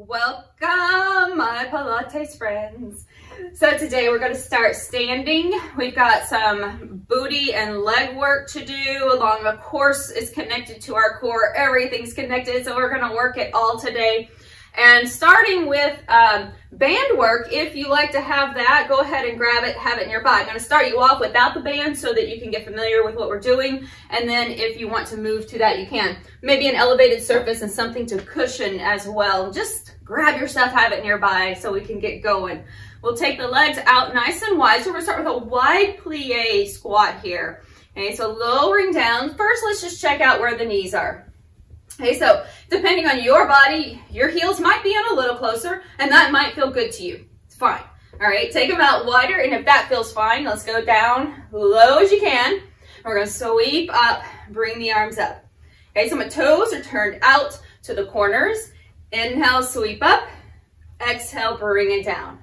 Welcome, my Pilates friends. So today we're going to start standing. We've got some booty and leg work to do along the course is connected to our core. Everything's connected, so we're going to work it all today. And starting with band work, if you like to have that, go ahead and grab it, have it nearby. I'm going to start you off without the band so that you can get familiar with what we're doing. And then if you want to move to that, you can. Maybe an elevated surface and something to cushion as well. Just grab your stuff, have it nearby so we can get going. We'll take the legs out nice and wide. So we're going to start with a wide plie squat here. Okay, so lowering down. First, let's just check out where the knees are. Okay, so depending on your body, your heels might be in a little closer, and that might feel good to you. It's fine. All right, take them out wider, and if that feels fine, let's go down low as you can. We're going to sweep up, bring the arms up. Okay, so my toes are turned out to the corners. Inhale, sweep up. Exhale, bring it down.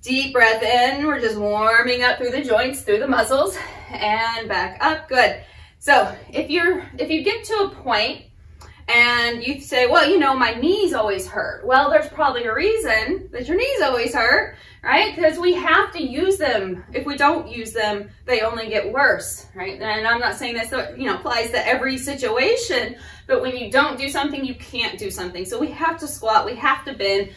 Deep breath in. We're just warming up through the joints, through the muscles, and back up. Good. So if you get to a point and you say, well, you know, my knees always hurt. Well, there's probably a reason that your knees always hurt, right? Because we have to use them. If we don't use them, they only get worse, right? And I'm not saying this, you know, applies to every situation, but when you don't do something, you can't do something. So we have to squat, we have to bend.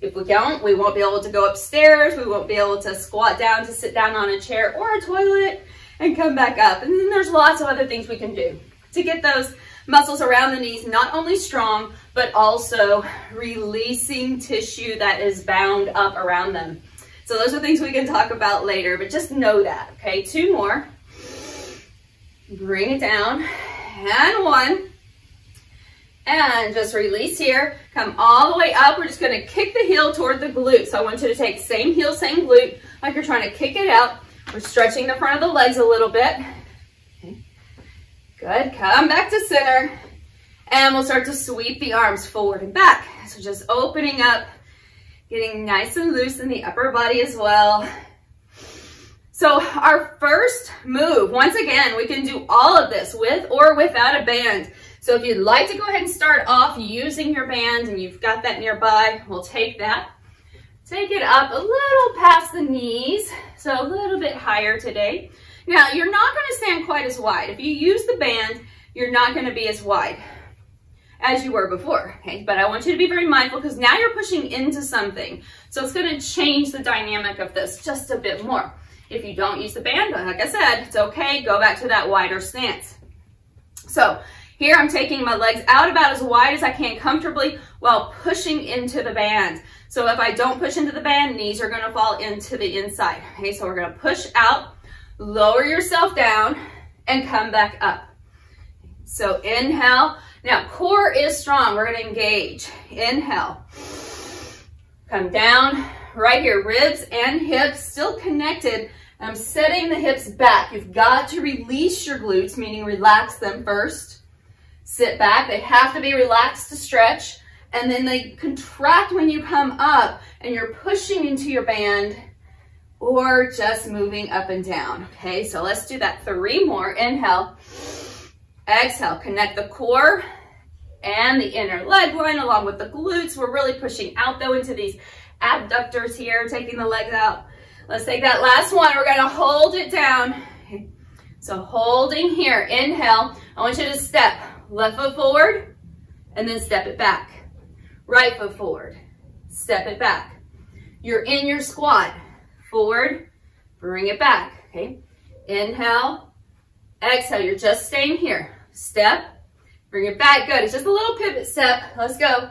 If we don't, we won't be able to go upstairs. We won't be able to squat down to sit down on a chair or a toilet and come back up. And then there's lots of other things we can do to get those muscles around the knees not only strong, but also releasing tissue that is bound up around them. So those are things we can talk about later, but just know that, okay? 2 more. Bring it down, and 1. And just release here. Come all the way up. We're just gonna kick the heel toward the glute. So I want you to take same heel, same glute, like you're trying to kick it out. We're stretching the front of the legs a little bit. Okay. Good, come back to center. And we'll start to sweep the arms forward and back. So just opening up, getting nice and loose in the upper body as well. So our first move, once again, we can do all of this with or without a band. So if you'd like to go ahead and start off using your band and you've got that nearby, we'll take that. Take it up a little past the knees, so a little bit higher today. Now, you're not going to stand quite as wide. If you use the band, you're not going to be as wide as you were before, okay? But I want you to be very mindful because now you're pushing into something. So it's going to change the dynamic of this just a bit more. If you don't use the band, like I said, it's okay. Go back to that wider stance. So here I'm taking my legs out about as wide as I can comfortably while pushing into the band. So if I don't push into the band, knees are going to fall into the inside. Okay, so we're going to push out, lower yourself down, and come back up. So inhale. Now, core is strong. We're going to engage. Inhale. Come down. Right here, ribs and hips still connected. I'm setting the hips back. You've got to release your glutes, meaning relax them first. Sit back. They have to be relaxed to stretch. And then they contract when you come up and you're pushing into your band or just moving up and down. Okay, so let's do that 3 more. Inhale, exhale, connect the core and the inner leg line along with the glutes. We're really pushing out though into these abductors here, taking the legs out. Let's take that last one. We're gonna hold it down. Okay. So holding here, inhale. I want you to step left foot forward and then step it back. Right foot forward, step it back. You're in your squat. Forward, bring it back, okay? Inhale, exhale, you're just staying here. Step, bring it back, good. It's just a little pivot step, let's go.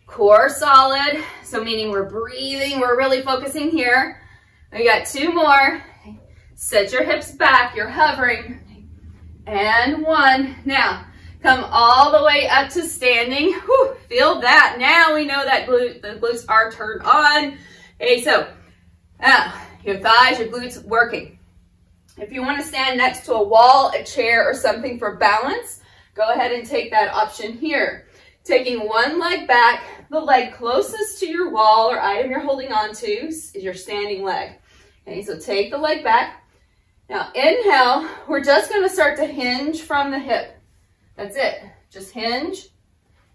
Core solid, so meaning we're breathing, we're really focusing here. We got 2 more. Set your hips back, you're hovering. And 1, now. Come all the way up to standing. Whew, feel that. Now we know that the glutes are turned on. Okay, so your thighs, your glutes working. If you want to stand next to a wall, a chair, or something for balance, go ahead and take that option here. Taking one leg back, the leg closest to your wall or item you're holding on to is your standing leg. Okay, so take the leg back. Now inhale, we're just going to start to hinge from the hip. That's it. Just hinge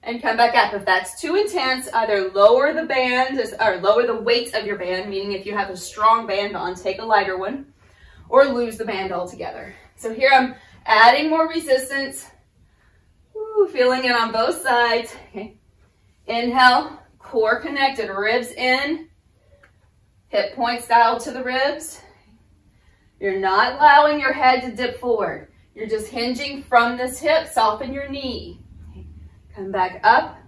and come back up. If that's too intense, either lower the band or lower the weight of your band, meaning if you have a strong band on, take a lighter one, or lose the band altogether. So here I'm adding more resistance. Woo, feeling it on both sides. Okay. Inhale, core connected, ribs in, hip points dialed to the ribs. You're not allowing your head to dip forward. You're just hinging from this hip, soften your knee. Okay. Come back up,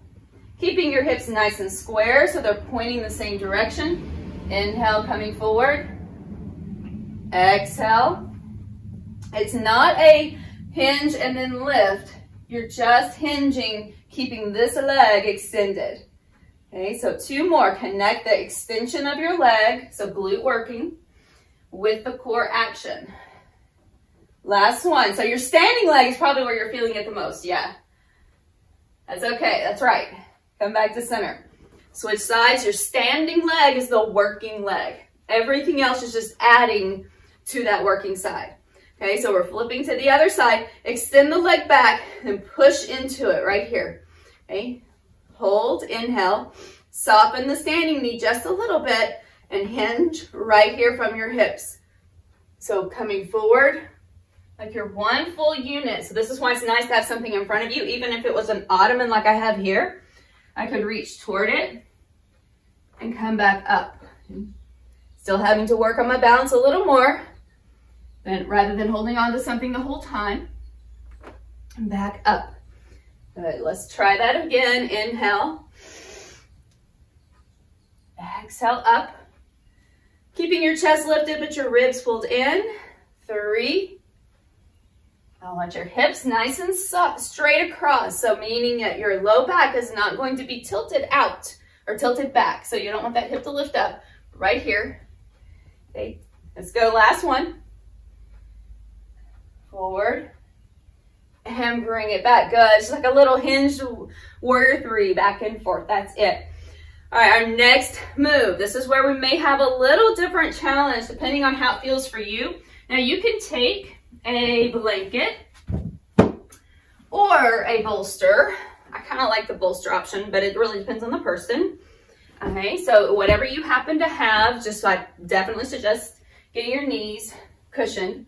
keeping your hips nice and square so they're pointing the same direction. Inhale, coming forward. Exhale. It's not a hinge and then lift. You're just hinging, keeping this leg extended. Okay, so 2 more. Connect the extension of your leg, so glute working, with the core action. Last one. So your standing leg is probably where you're feeling it the most. Yeah. That's okay. That's right. Come back to center. Switch sides. Your standing leg is the working leg. Everything else is just adding to that working side. Okay, so we're flipping to the other side. Extend the leg back and push into it right here. Okay, hold, inhale. Soften the standing knee just a little bit and hinge right here from your hips. So coming forward like you're one full unit. So this is why it's nice to have something in front of you. Even if it was an ottoman like I have here, I could reach toward it and come back up. Still having to work on my balance a little more, rather than holding on to something the whole time. And back up. Good, let's try that again. Inhale. Exhale up. Keeping your chest lifted, but your ribs pulled in. 3. I want your hips nice and straight across. So meaning that your low back is not going to be tilted out or tilted back. So you don't want that hip to lift up. Right here. Okay, let's go. Last one. Forward and bring it back. Good. Just like a little hinged warrior 3, back and forth. That's it. All right, our next move. This is where we may have a little different challenge depending on how it feels for you. Now you can take a blanket or a bolster. I kind of like the bolster option, but it really depends on the person. Okay, so whatever you happen to have, just I definitely suggest getting your knees cushioned.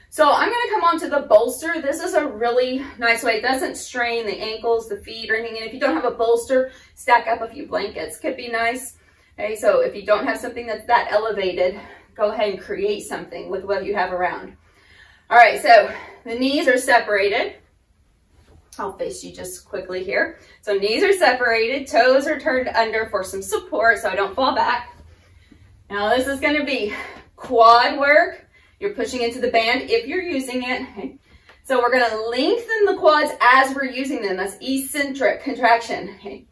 So I'm going to come on to the bolster. This is a really nice way. It doesn't strain the ankles, the feet, or anything. And if you don't have a bolster, stack up a few blankets. Could be nice. Okay, so if you don't have something that's that elevated, go ahead and create something with what you have around. All right, so the knees are separated. I'll face you just quickly here. So knees are separated, toes are turned under for some support so I don't fall back. Now this is going to be quad work. You're pushing into the band if you're using it. Okay. So we're going to lengthen the quads as we're using them. That's eccentric contraction. Okay.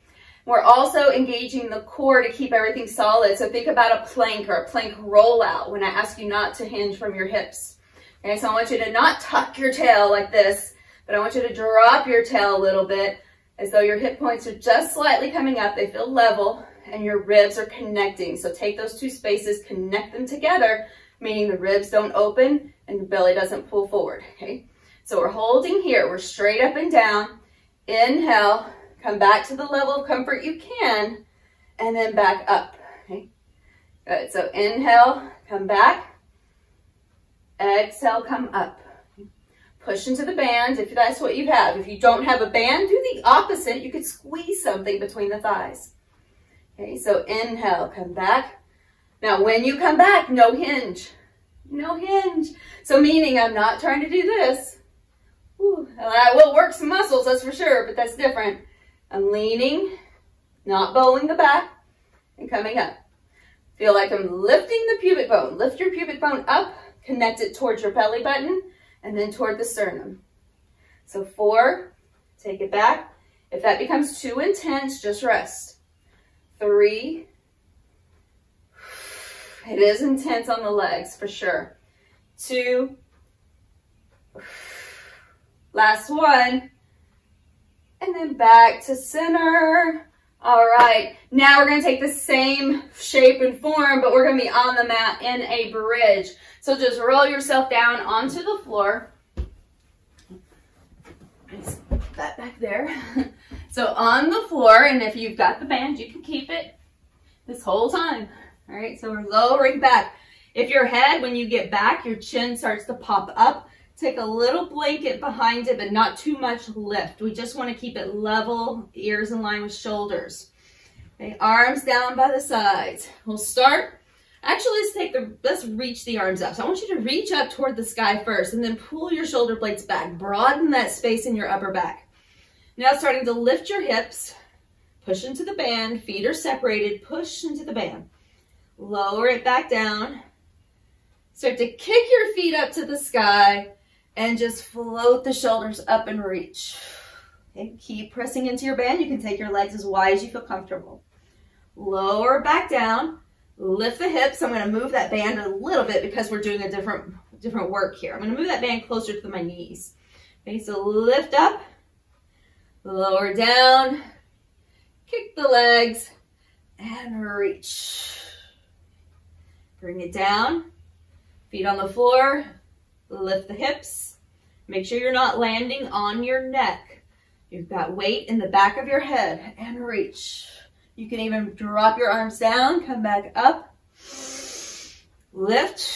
We're also engaging the core to keep everything solid. So think about a plank or a plank rollout when I ask you not to hinge from your hips. Okay, so I want you to not tuck your tail like this, but I want you to drop your tail a little bit as though your hip points are just slightly coming up. They feel level and your ribs are connecting. So take those 2 spaces, connect them together, meaning the ribs don't open and the belly doesn't pull forward, okay? So we're holding here. We're straight up and down. Inhale, come back to the level of comfort you can, and then back up, okay? Good, so inhale, come back. Exhale, come up. Push into the band if that's what you have. If you don't have a band, do the opposite. You could squeeze something between the thighs. Okay, so inhale, come back. Now, when you come back, no hinge. No hinge. So meaning I'm not trying to do this. Whew, that will work some muscles, that's for sure, but that's different. I'm leaning, not bowling the back, and coming up. Feel like I'm lifting the pubic bone. Lift your pubic bone up, connect it towards your belly button, and then toward the sternum. So 4, take it back. If that becomes too intense, just rest. 3, it is intense on the legs for sure. 2, last one, and then back to center. All right, now we're gonna take the same shape and form, but we're gonna be on the mat in a bridge. So just roll yourself down onto the floor. That back there. So on the floor, and if you've got the band, you can keep it this whole time. All right, so we're lowering back. If your head, when you get back, your chin starts to pop up, take a little blanket behind it, but not too much lift. We just want to keep it level, ears in line with shoulders. Okay, arms down by the sides. We'll start. Actually, let's reach the arms up. So I want you to reach up toward the sky first and then pull your shoulder blades back. Broaden that space in your upper back. Now starting to lift your hips, push into the band, feet are separated, push into the band. Lower it back down. Start to kick your feet up to the sky and just float the shoulders up and reach. Okay, keep pressing into your band. You can take your legs as wide as you feel comfortable. Lower back down. Lift the hips. I'm going to move that band a little bit because we're doing a different work here. I'm going to move that band closer to my knees. Okay, so lift up, lower down, kick the legs, and reach. Bring it down, feet on the floor, lift the hips. Make sure you're not landing on your neck. You've got weight in the back of your head, and reach. You can even drop your arms down, come back up, lift,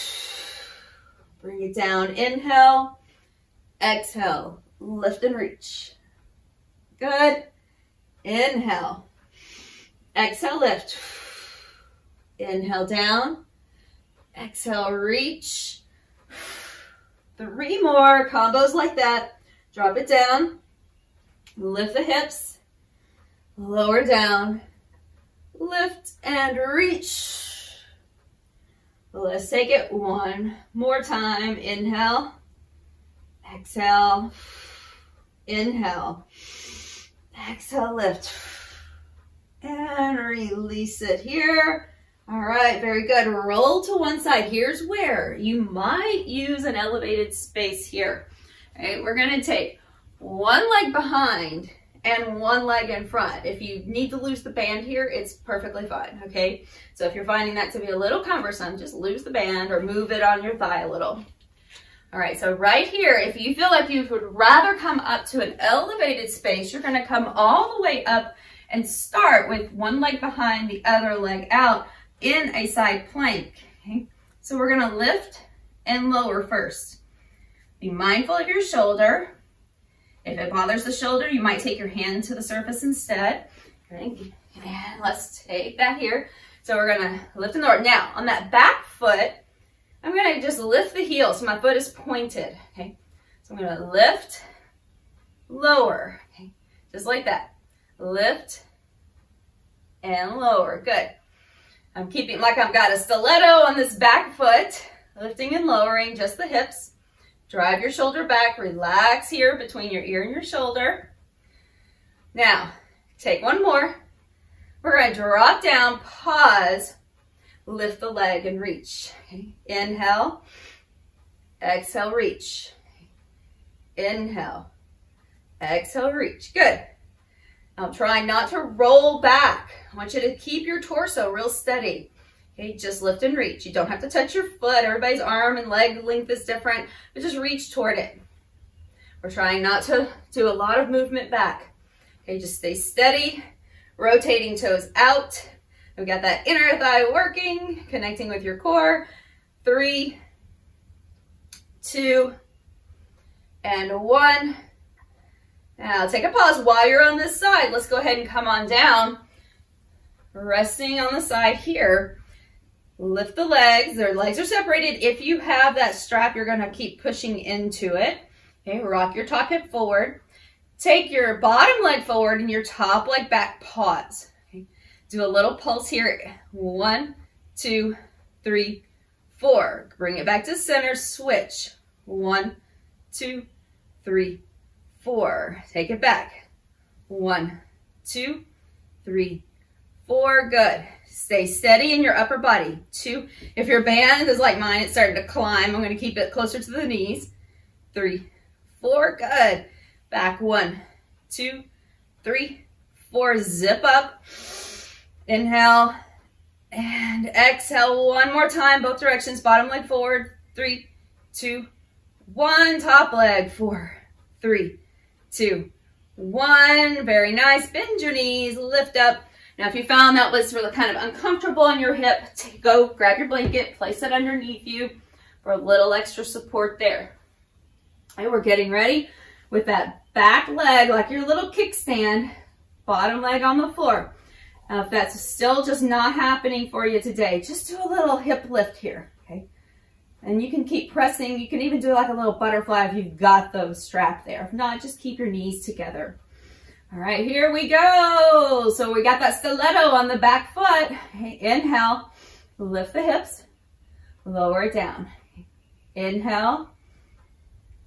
bring it down, inhale, exhale, lift and reach. Good. Inhale, exhale, lift, inhale down, exhale, reach. 3 more combos like that. Drop it down, lift the hips, lower down, lift and reach. Let's take it one more time. Inhale, exhale, inhale, exhale, lift, and release it here. All right, very good. Roll to one side. Here's where you might use an elevated space here. All right, we're going to take one leg behind and one leg in front. If you need to lose the band here, it's perfectly fine, okay? So if you're finding that to be a little cumbersome, just lose the band or move it on your thigh a little. All right, so right here, if you feel like you would rather come up to an elevated space, you're gonna come all the way up and start with one leg behind, the other leg out in a side plank, okay? So we're gonna lift and lower first. Be mindful of your shoulder. If it bothers the shoulder, you might take your hand to the surface instead. Okay. And let's take that here. So we're gonna lift and lower. Now, on that back foot, I'm gonna just lift the heel so my foot is pointed, okay? So I'm gonna lift, lower, okay? Just like that. Lift and lower, good. I'm keeping like I've got a stiletto on this back foot, lifting and lowering just the hips. Drive your shoulder back, relax here between your ear and your shoulder. Now, take one more. We're going to drop down, pause, lift the leg and reach. Okay. Inhale, exhale, reach. Inhale, exhale, reach. Good. Now try not to roll back. I want you to keep your torso real steady. Okay, just lift and reach. You don't have to touch your foot. Everybody's arm and leg length is different, but just reach toward it. We're trying not to do a lot of movement back. Okay, just stay steady, rotating toes out. We've got that inner thigh working, connecting with your core. 3, 2, and 1. Now take a pause while you're on this side. Let's go ahead and come on down. Resting on the side here. Lift the legs. Their legs are separated. If you have that strap, you're going to keep pushing into it. Okay, rock your top hip forward. Take your bottom leg forward and your top leg back. Pause. Okay. Do a little pulse here. 1, 2, 3, 4. Bring it back to center. Switch. 1, 2, 3, 4. Take it back. 1, 2, 3, 4. Good. Stay steady in your upper body. 2. If your band is like mine, it's starting to climb. I'm going to keep it closer to the knees. 3, 4. Good. Back. 1, 2, 3, 4. Zip up. Inhale and exhale. One more time, both directions. Bottom leg forward. 3, 2, 1. Top leg. 4, 3, 2, 1. Very nice. Bend your knees, lift up. Now, if you found that was really kind of uncomfortable on your hip, go grab your blanket, place it underneath you for a little extra support there. And we're getting ready with that back leg, like your little kickstand, bottom leg on the floor. Now, if that's still just not happening for you today, just do a little hip lift here, okay? And you can keep pressing. You can even do like a little butterfly if you've got those strapped there. If not, just keep your knees together. All right, here we go. So we got that stiletto on the back foot. Okay, inhale, lift the hips, lower it down. Inhale,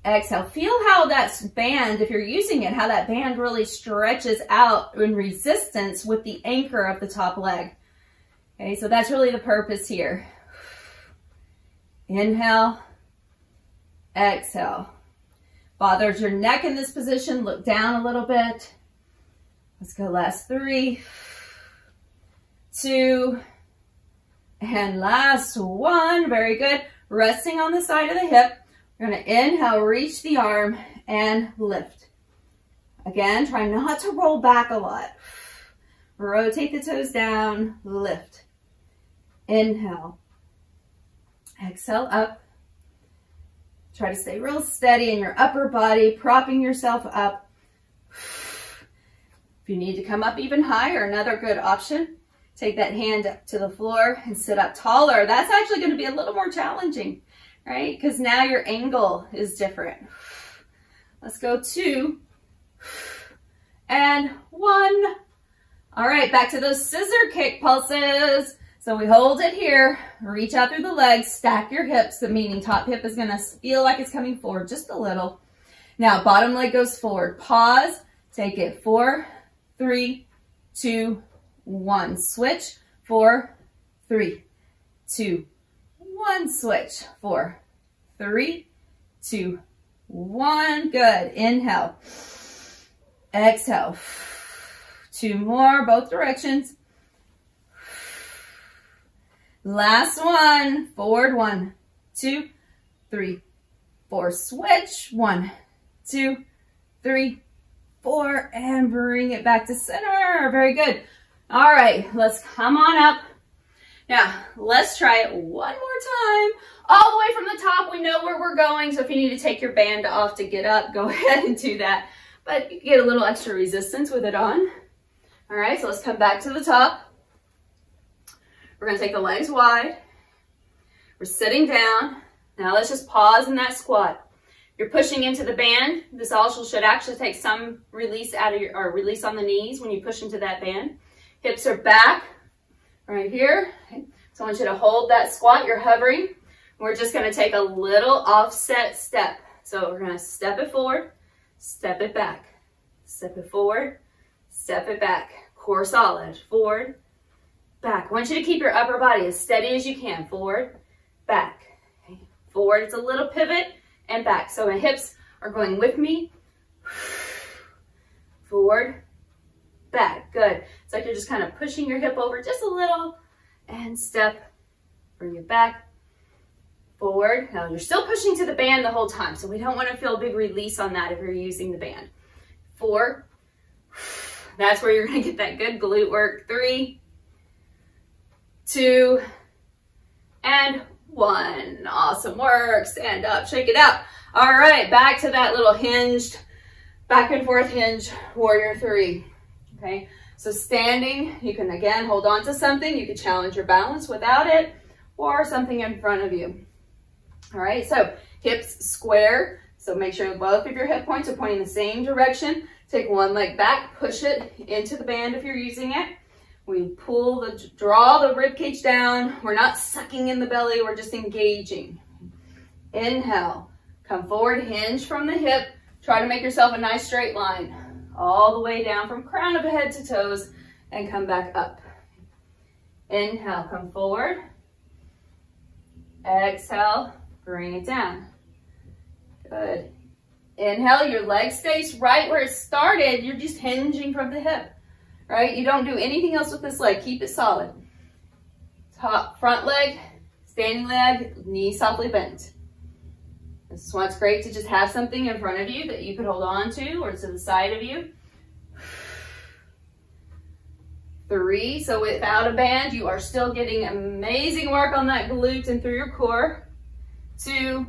exhale. Feel how that band, if you're using it, how that band really stretches out in resistance with the anchor of the top leg. Okay, so that's really the purpose here. Inhale, exhale. Bothers your neck in this position, look down a little bit. Let's go last 3, 2, and last 1. Very good. Resting on the side of the hip. We're going to inhale, reach the arm, and lift. Again, try not to roll back a lot. Rotate the toes down, lift. Inhale. Exhale up. Try to stay real steady in your upper body, propping yourself up. If you need to come up even higher, another good option. Take that hand up to the floor and sit up taller. That's actually going to be a little more challenging, right? Because now your angle is different. Let's go 2 and 1. All right, back to those scissor kick pulses. So we hold it here, reach out through the legs, stack your hips, meaning top hip is gonna feel like it's coming forward just a little. Now bottom leg goes forward. Pause, take it 4, 3, 2, 1. Switch, 4, 3, 2, 1. Switch, 4, 3, 2, 1. Good. Inhale. Exhale. 2 more, both directions. Last one. Forward. 1, 2, 3, 4. Switch. 1, 2, 3, 4. And bring it back to center. Very good. All right. Let's come on up. Now, let's try it one more time. All the way from the top. We know where we're going. So if you need to take your band off to get up, go ahead and do that. But you can get a little extra resistance with it on. All right. So let's come back to the top. We're going to take the legs wide. We're sitting down. Now let's just pause in that squat. You're pushing into the band. This also should actually take some release out of your, or release on the knees when you push into that band. Hips are back right here. Okay. So I want you to hold that squat. You're hovering. We're just going to take a little offset step. So we're going to step it forward, step it back, step it forward, step it back. Core solid. Forward, back. I want you to keep your upper body as steady as you can. Forward, back. Okay. Forward, it's a little pivot, and back. So my hips are going with me. Forward, back. Good. It's like you're just kind of pushing your hip over just a little, and step, bring it back, forward. Now you're still pushing to the band the whole time, so we don't want to feel a big release on that if you're using the band. 4. That's where you're going to get that good glute work. 3, 2, and 1. Awesome work. Stand up, shake it out. All right, back to that little hinged, back and forth hinge, warrior 3. Okay, so standing, you can again hold on to something. You can challenge your balance without it, or something in front of you. All right, so hips square. So make sure both of your hip points are pointing the same direction. Take one leg back, push it into the band if you're using it. We draw the rib cage down. We're not sucking in the belly, we're just engaging. Inhale, come forward, hinge from the hip. Try to make yourself a nice straight line all the way down from crown of the head to toes and come back up. Inhale, come forward. Exhale, bring it down. Good. Inhale, your leg stays right where it started. You're just hinging from the hip, right? You don't do anything else with this leg. Keep it solid. Top, front leg, standing leg, knee softly bent. This is why it's great to just have something in front of you that you could hold on to or to the side of you. 3. So without a band, you are still getting amazing work on that glute and through your core. 2.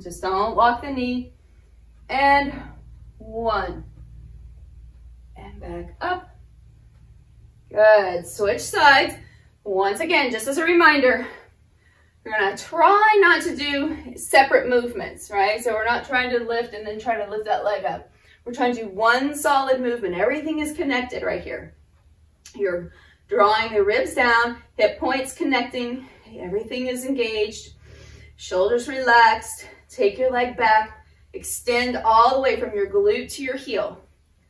Just don't lock the knee. And 1. And back up. Good. Switch sides. Once again, just as a reminder, we're going to try not to do separate movements, right? So we're not trying to lift and then try to lift that leg up. We're trying to do one solid movement. Everything is connected right here. You're drawing the ribs down, hip points connecting, everything is engaged, shoulders relaxed, take your leg back, extend all the way from your glute to your heel.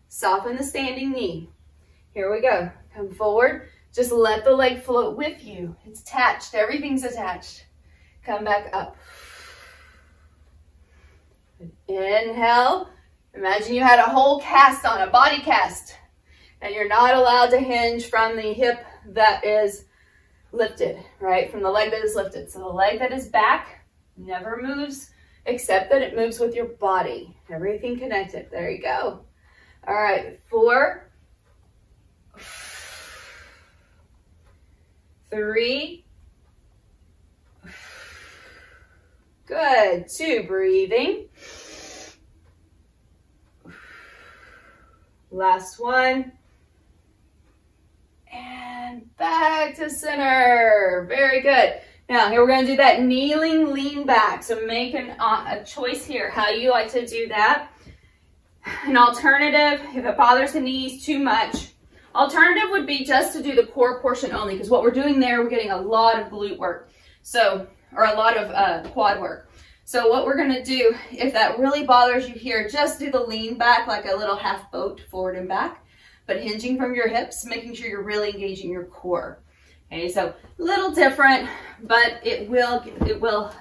Soften the standing knee. Here we go. Come forward. Just let the leg float with you. It's attached. Everything's attached. Come back up. Inhale. Imagine you had a whole cast on, a body cast, and you're not allowed to hinge from the hip that is lifted, right? From the leg that is lifted. So the leg that is back never moves except that it moves with your body. Everything connected. There you go. All right, 4, 3, good, 2, breathing. Last one. And back to center. Very good. Now here we're going to do that kneeling lean back. So make a choice here how you like to do that. An alternative, if it bothers the knees too much, alternative would be just to do the core portion only, because what we're doing there, we're getting a lot of glute work. So, or a lot of quad work. So what we're gonna do, if that really bothers you here, just do the lean back like a little half boat forward and back, but hinging from your hips, making sure you're really engaging your core. Okay, so a little different, but it will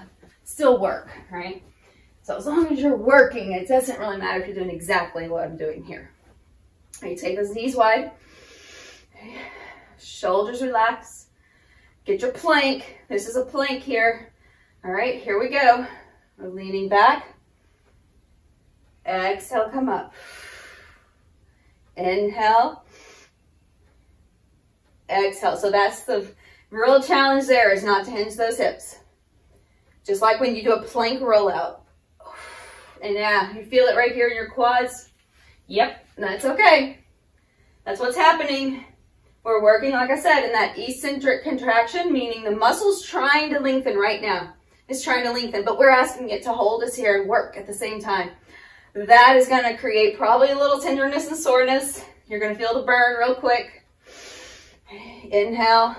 still work, right? So as long as you're working, it doesn't really matter if you're doing exactly what I'm doing here. Okay, take those knees wide, okay. Shoulders relax, get your plank. This is a plank here. All right, here we go. We're leaning back. Exhale, come up. Inhale. Exhale. So that's the real challenge there, is not to hinge those hips. Just like when you do a plank rollout. And yeah, you feel it right here in your quads. Yep, that's okay. That's what's happening. We're working, like I said, in that eccentric contraction, meaning the muscle's trying to lengthen right now. It's trying to lengthen, but we're asking it to hold us here and work at the same time. That is going to create probably a little tenderness and soreness. You're going to feel the burn real quick. Inhale.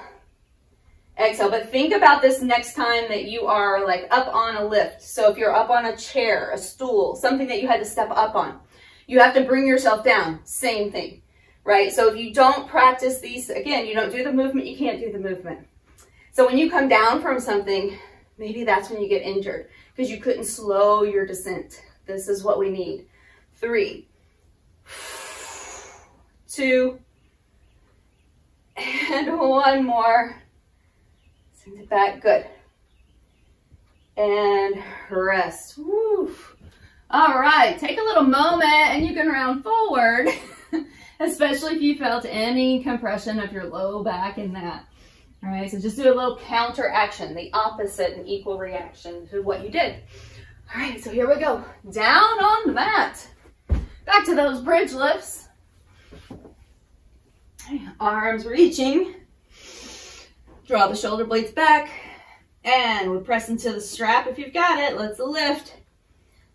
Exhale. But think about this next time that you are like up on a lift. So if you're up on a chair, a stool, something that you had to step up on, you have to bring yourself down. Same thing, right? So if you don't practice these, again, you don't do the movement, you can't do the movement. So when you come down from something, maybe that's when you get injured because you couldn't slow your descent. This is what we need. 3, 2, and 1 more. Send it back, good. And rest. Woo. All right, take a little moment and you can round forward, especially if you felt any compression of your low back in that. All right, so just do a little counter action, the opposite and equal reaction to what you did. All right, so here we go. Down on the mat. Back to those bridge lifts. Arms reaching. Draw the shoulder blades back. And we press into the strap if you've got it. Let's lift.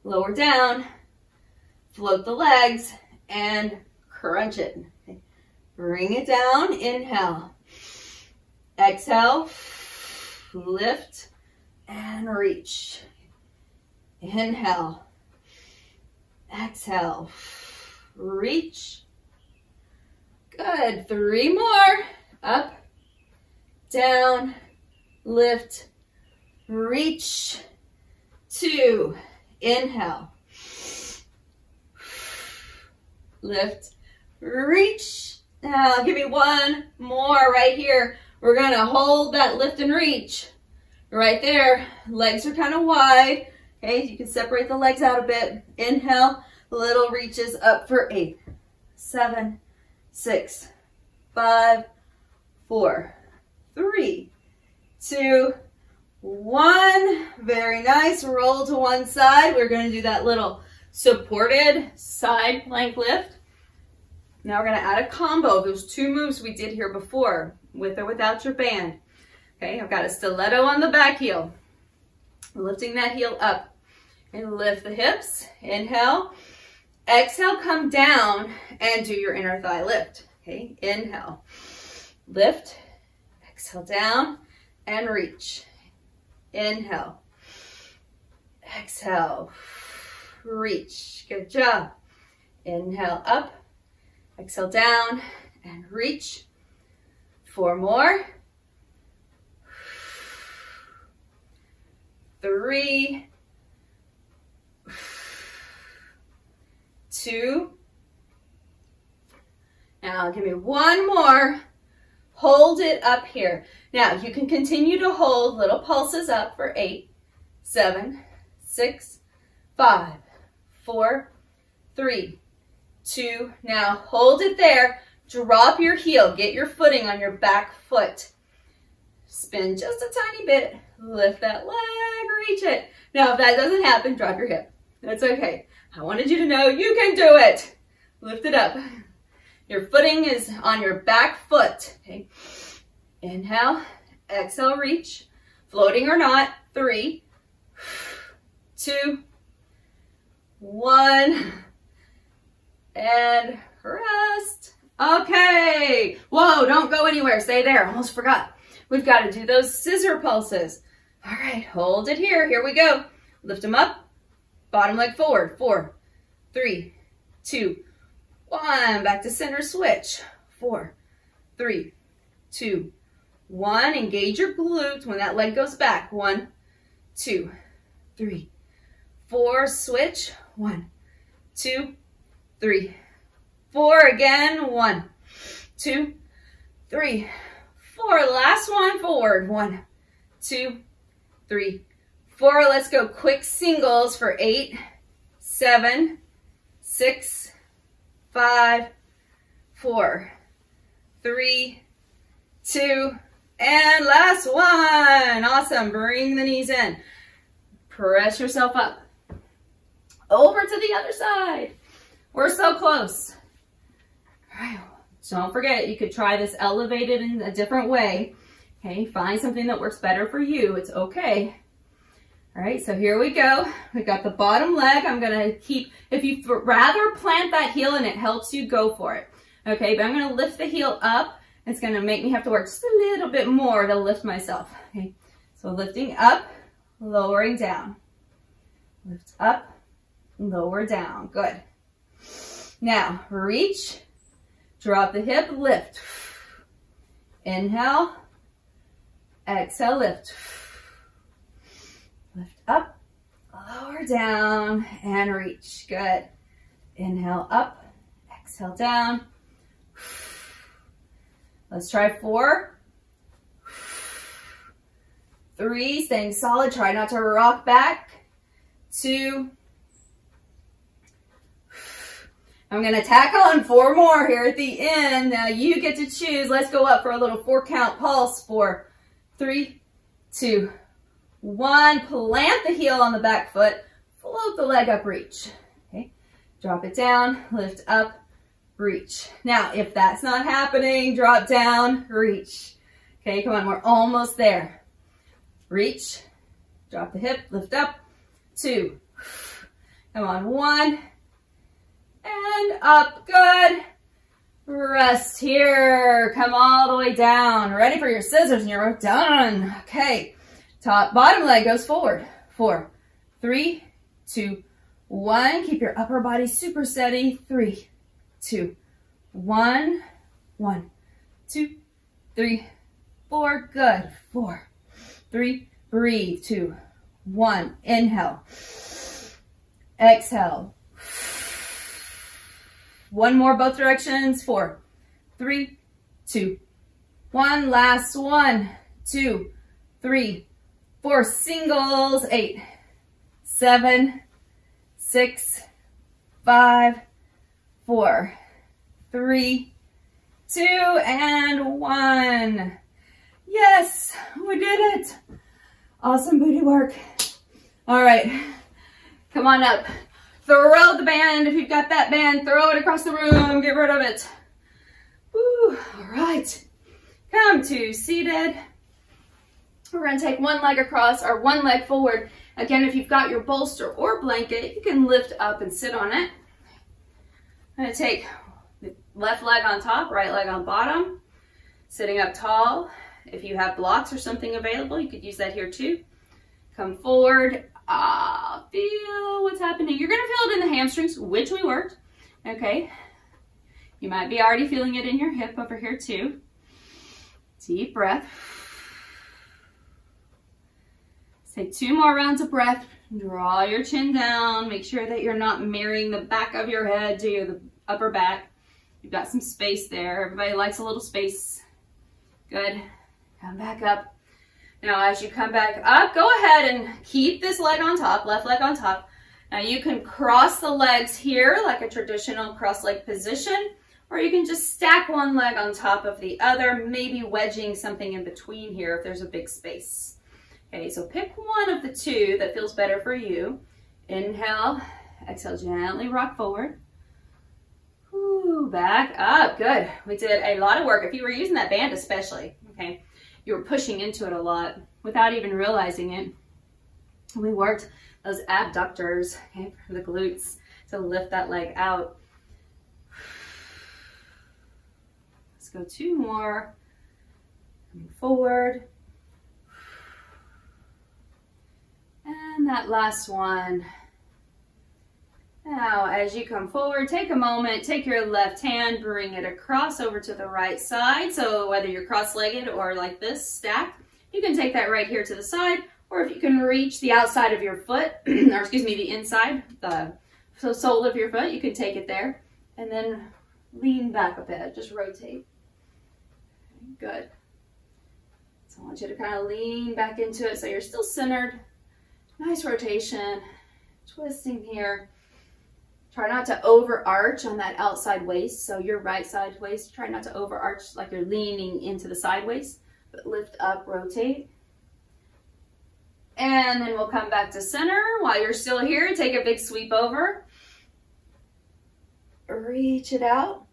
Lower down. Float the legs. And crunch it. Bring it down. Inhale. Exhale, lift, and reach. Inhale, exhale, reach. Good, 3 more. Up, down, lift, reach. 2, inhale, lift, reach. Now give me 1 more right here. We're going to hold that lift and reach right there. Legs are kind of wide. Okay, you can separate the legs out a bit. Inhale, little reaches up for 8, 7, 6, 5, 4, 3, 2, 1. Very nice. Roll to one side. We're going to do that little supported side plank lift. Now we're going to add a combo of those two moves we did here before, with or without your band. Okay, I've got a stiletto on the back heel. Lifting that heel up and lift the hips. Inhale. Exhale, come down and do your inner thigh lift. Okay, inhale. Lift. Exhale down and reach. Inhale. Exhale. Reach. Good job. Inhale up. Exhale down and reach. 4 more. 3, 2. Now give me one more. Hold it up here. Now you can continue to hold little pulses up for 8, 7, 6, 5, 4, 3, 2. Now hold it there. Drop your heel. Get your footing on your back foot. Spin just a tiny bit. Lift that leg, reach it. Now if that doesn't happen, drop your hip. That's okay. I wanted you to know you can do it. Lift it up. Your footing is on your back foot. Okay. Inhale, exhale, reach. Floating or not. 3, 2, 1. And rest. Okay. Whoa, don't go anywhere. Stay there. Almost forgot. We've got to do those scissor pulses. All right, hold it here. Here we go. Lift them up. Bottom leg forward. 4, 3, 2, 1. Back to center switch. 4, 3, 2, 1. Engage your glutes when that leg goes back. 1, 2, 3, 4. Switch. 1, 2, 3, 4. Again. 1, 2, 3, 4. Last one. Forward. 1, 2, 3, 4. Let's go quick singles for 8, 7, 6, 5, 4, 3, 2, and last one. Awesome. Bring the knees in. Press yourself up. Over to the other side. We're so close. All right. Don't forget, you could try this elevated in a different way. Okay, find something that works better for you. It's okay. All right, so here we go. We've got the bottom leg. I'm going to keep, if you'd rather plant that heel and it helps you, go for it. Okay, but I'm going to lift the heel up. It's going to make me have to work just a little bit more to lift myself. Okay, so lifting up, lowering down. Lift up, lower down. Good. Now, reach, drop the hip, lift. Inhale. Exhale, lift. Lift up, lower down, and reach. Good. Inhale up, exhale down. Let's try 4, 3, staying solid. Try not to rock back. 2. I'm going to tack on 4 more here at the end. Now you get to choose. Let's go up for a little 4 count pulse. 4, 3, 2, 1. Plant the heel on the back foot. Float the leg up, reach. Okay. Drop it down, lift up, reach. Now, if that's not happening, drop down, reach. Okay, come on, we're almost there. Reach, drop the hip, lift up. 2. Come on, 1. And up, good. Rest here. Come all the way down. Ready for your scissors and you're done. Okay. Bottom leg goes forward. 4, 3, 2, 1. Keep your upper body super steady. 3, 2, 1. 1, 2, 3, 4. Good. 4, 3. Breathe. 2, 1. Inhale. Exhale. 1 more, both directions. 4, 3, 2, 1. Last 1, 2, 3, 4. Singles. 8, 7, 6, 5, 4, 3, 2, and 1. Yes, we did it. Awesome booty work. All right, come on up. Throw the band. If you've got that band, throw it across the room. Get rid of it. Woo. All right, come to seated. We're gonna take one leg across or one leg forward. Again, if you've got your bolster or blanket, you can lift up and sit on it. I'm gonna take the left leg on top, right leg on bottom, sitting up tall. If you have blocks or something available, you could use that here too. Come forward, feel what's happening. You're gonna feel it in the hamstrings, which we worked, okay? You might be already feeling it in your hip over here too. Deep breath. Take 2 more rounds of breath. Draw your chin down. Make sure that you're not mirroring the back of your head to the upper back. You've got some space there. Everybody likes a little space. Good. Come back up. Now, as you come back up, go ahead and keep this leg on top, left leg on top. Now, you can cross the legs here like a traditional cross-leg position, or you can just stack one leg on top of the other, maybe wedging something in between here if there's a big space. Okay, so pick one of the two that feels better for you. Inhale, exhale, gently rock forward. Ooh, back up, good. We did a lot of work. If you were using that band especially, okay, you were pushing into it a lot without even realizing it. We worked those abductors, okay, for the glutes to lift that leg out. Let's go 2 more. Coming forward. And that last one. Now, as you come forward, take a moment, take your left hand, bring it across over to the right side. So whether you're cross-legged or like this, stacked, you can take that right here to the side, or if you can reach the outside of your foot, or excuse me, the inside, the sole of your foot, you can take it there, and then lean back a bit, just rotate. Good. So I want you to kind of lean back into it so you're still centered. Nice rotation, twisting here. Try not to overarch on that outside waist. So your right side waist, try not to overarch like you're leaning into the side waist, but lift up, rotate. And then we'll come back to center. While you're still here, take a big sweep over. Reach it out.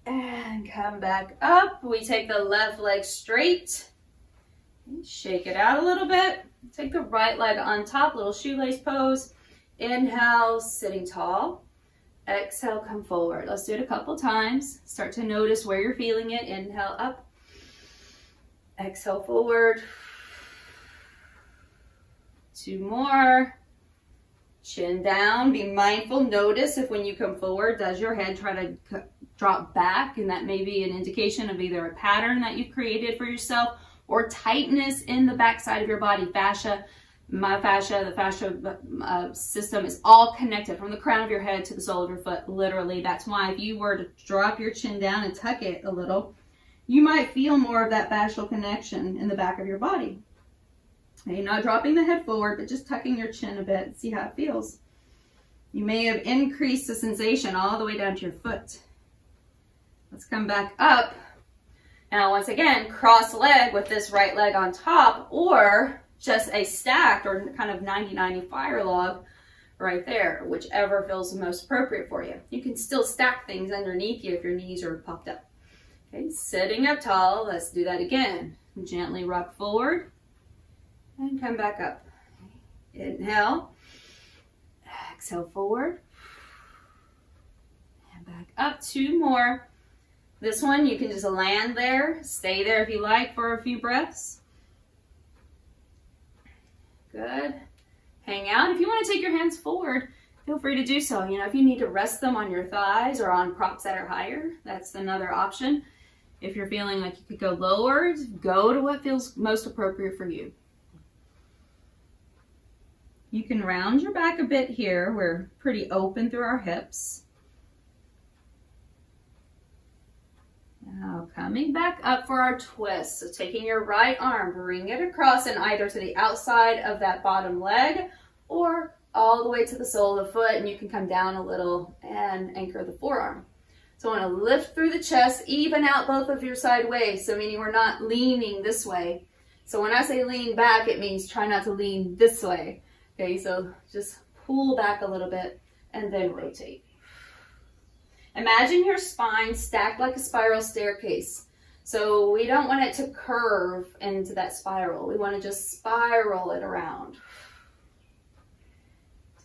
And come back up. We take the left leg straight. Shake it out a little bit. Take the right leg on top, little shoelace pose. Inhale, sitting tall. Exhale, come forward. Let's do it a couple times. Start to notice where you're feeling it. Inhale, up. Exhale, forward. 2 more. Chin down. Be mindful. Notice if when you come forward, does your head try to drop back? And that may be an indication of either a pattern that you've created for yourself or tightness in the backside of your body. Fascia, my fascia, the fascia system is all connected from the crown of your head to the sole of your foot, literally. That's why if you were to drop your chin down and tuck it a little, you might feel more of that fascial connection in the back of your body. Okay, not dropping the head forward, but just tucking your chin a bit. See how it feels. You may have increased the sensation all the way down to your foot. Let's come back up. Now, once again, cross leg with this right leg on top, or just a stacked or kind of 90-90 fire log right there, whichever feels most appropriate for you. You can still stack things underneath you if your knees are popped up. Okay, sitting up tall, let's do that again. Gently rock forward and come back up. Inhale, exhale forward, and back up. 2 more. This one, you can just land there, stay there if you like for a few breaths. Good. Hang out. If you want to take your hands forward, feel free to do so. You know, if you need to rest them on your thighs or on props that are higher, that's another option. If you're feeling like you could go lower, go to what feels most appropriate for you. You can round your back a bit here. We're pretty open through our hips. Now coming back up for our twist. So taking your right arm, bring it across and either to the outside of that bottom leg or all the way to the sole of the foot, and you can come down a little and anchor the forearm. So I want to lift through the chest, even out both of your side waist. So meaning we're not leaning this way. So when I say lean back, it means try not to lean this way. Okay, so just pull back a little bit and then rotate. Imagine your spine stacked like a spiral staircase. So we don't want it to curve into that spiral. We want to just spiral it around.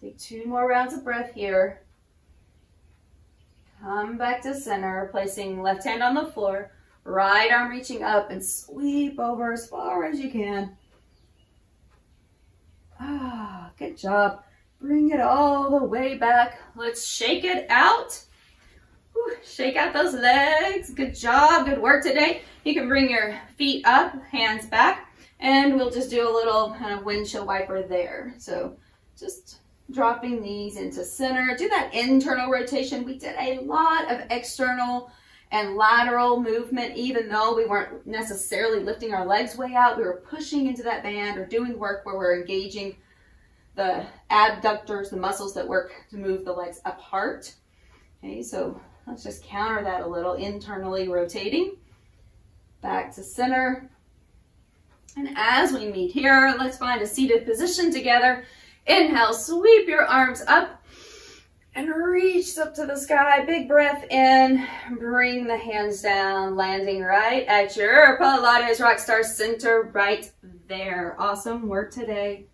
Take 2 more rounds of breath here. Come back to center, placing left hand on the floor, right arm reaching up and sweep over as far as you can. Ah, good job. Bring it all the way back. Let's shake it out. Whew, shake out those legs. Good job, good work today. You can bring your feet up, hands back, and we'll just do a little kind of windshield wiper there. So just dropping these into center. Do that internal rotation. We did a lot of external and lateral movement, even though we weren't necessarily lifting our legs way out. We were pushing into that band or doing work where we're engaging the abductors, the muscles that work to move the legs apart. Okay, so let's just counter that a little, internally rotating. Back to center. And as we meet here, let's find a seated position together. Inhale, sweep your arms up and reach up to the sky. Big breath in, bring the hands down, landing right at your Pilates Rockstar center right there. Awesome work today.